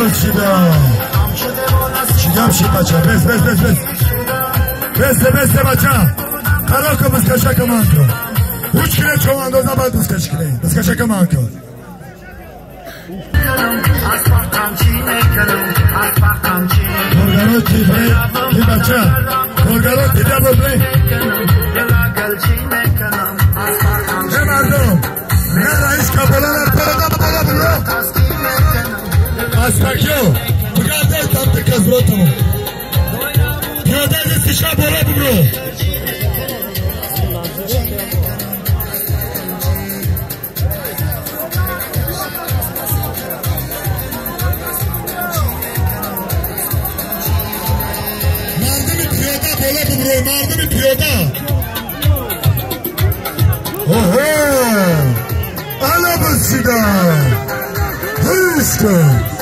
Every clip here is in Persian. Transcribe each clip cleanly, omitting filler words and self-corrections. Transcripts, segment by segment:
بسیده چیگم شید بچه بس بچه قرار که بسکشه که من کن اوچ کنه چون اندازه باید بسکشه که من کن کارگرها تیبه کی بچه کارگرها تیبه ببری نه مردم نه رئیس کبالا نپرده بالا برو اسپکیو بگرده تمت کذراتمون پیاده دستشا بالا برو مردم پیاده اوه الا بسیده هیسته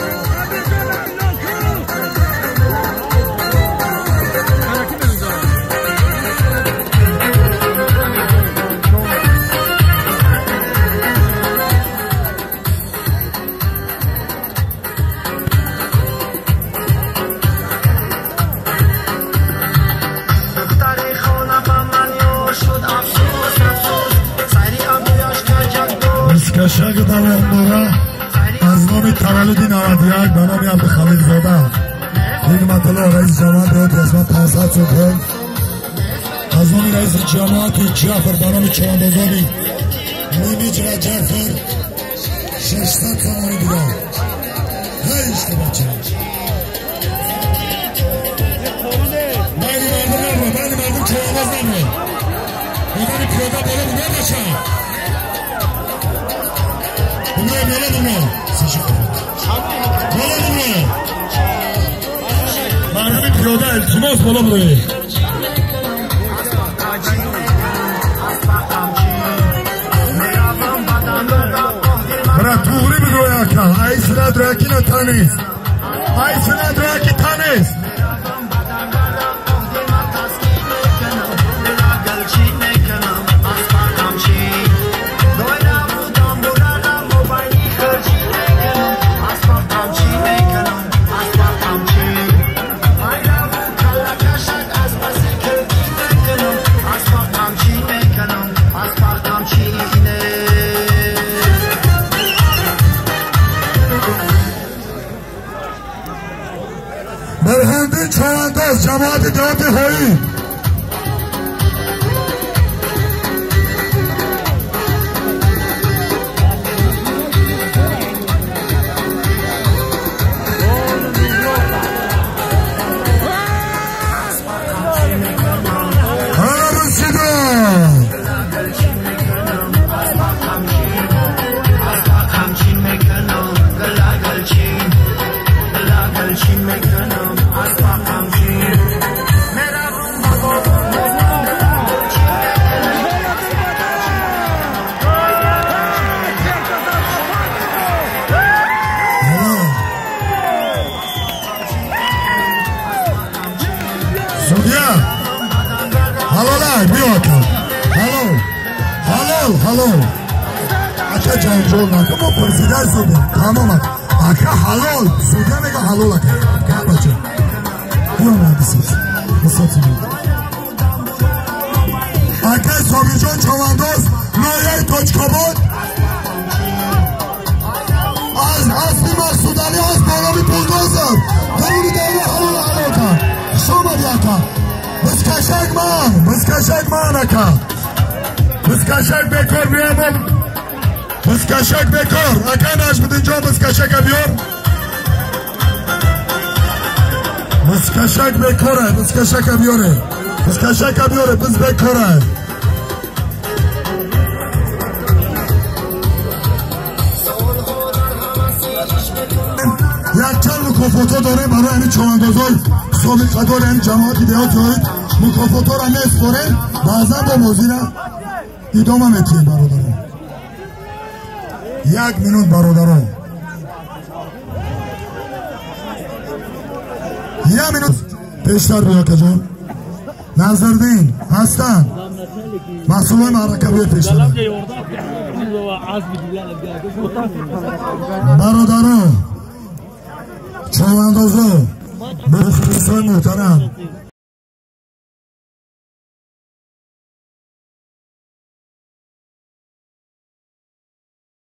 کشک دوام باره از نام تولد 91 به نام عبدالخلیل زاده حکمت الله رئیس جماعت داد رسمت 500 سکن از نام رئیس جماعت جعفر به نام چواندازانی نیمیج و جعفر 600 سمانی دیگر هیشت بچه بایدی مردم چوانداز نمید بودن پیاده بالا بودن بشه مردم پیاده التماس بالا بروی برای توغری بگوی اکا ایس ندرکی نتانیست ایس ندرکی تانیست برهندین چوانداز جماعت دهات هایی هلو اکا جانجول نکن ما پرسیده زودیم تمام اکا حلال زوده میگه حلال اکا بچه بیا مهندسیش بساتی بود اکا سامی جان چوانداز نایه تاجکاباد از حسبی مقصودانی از بالامی بولدوزر تمامی دیگه حلال کن شامدی اکا بسکشک من اکا بسکشک بکار بیام بسکشک بکار اکا نجم اینجا بسکشک بیار بسکشک بکاره بسکشک بیاره بسکشک بیاره بس بکاره یک چند مکافاتا داره برای همین چواندازای سابق قدار همین جماعتی دهات هایید مکافاتا را نسپاره بعضا با موزیره ایدام هم اتیم برادران 1 مینوت برادران 1 مینوت پیشتر بیا که جان نظردین هستن مسئول های محرکه بیا پیشتر برادران تقاضا مخلصان محترم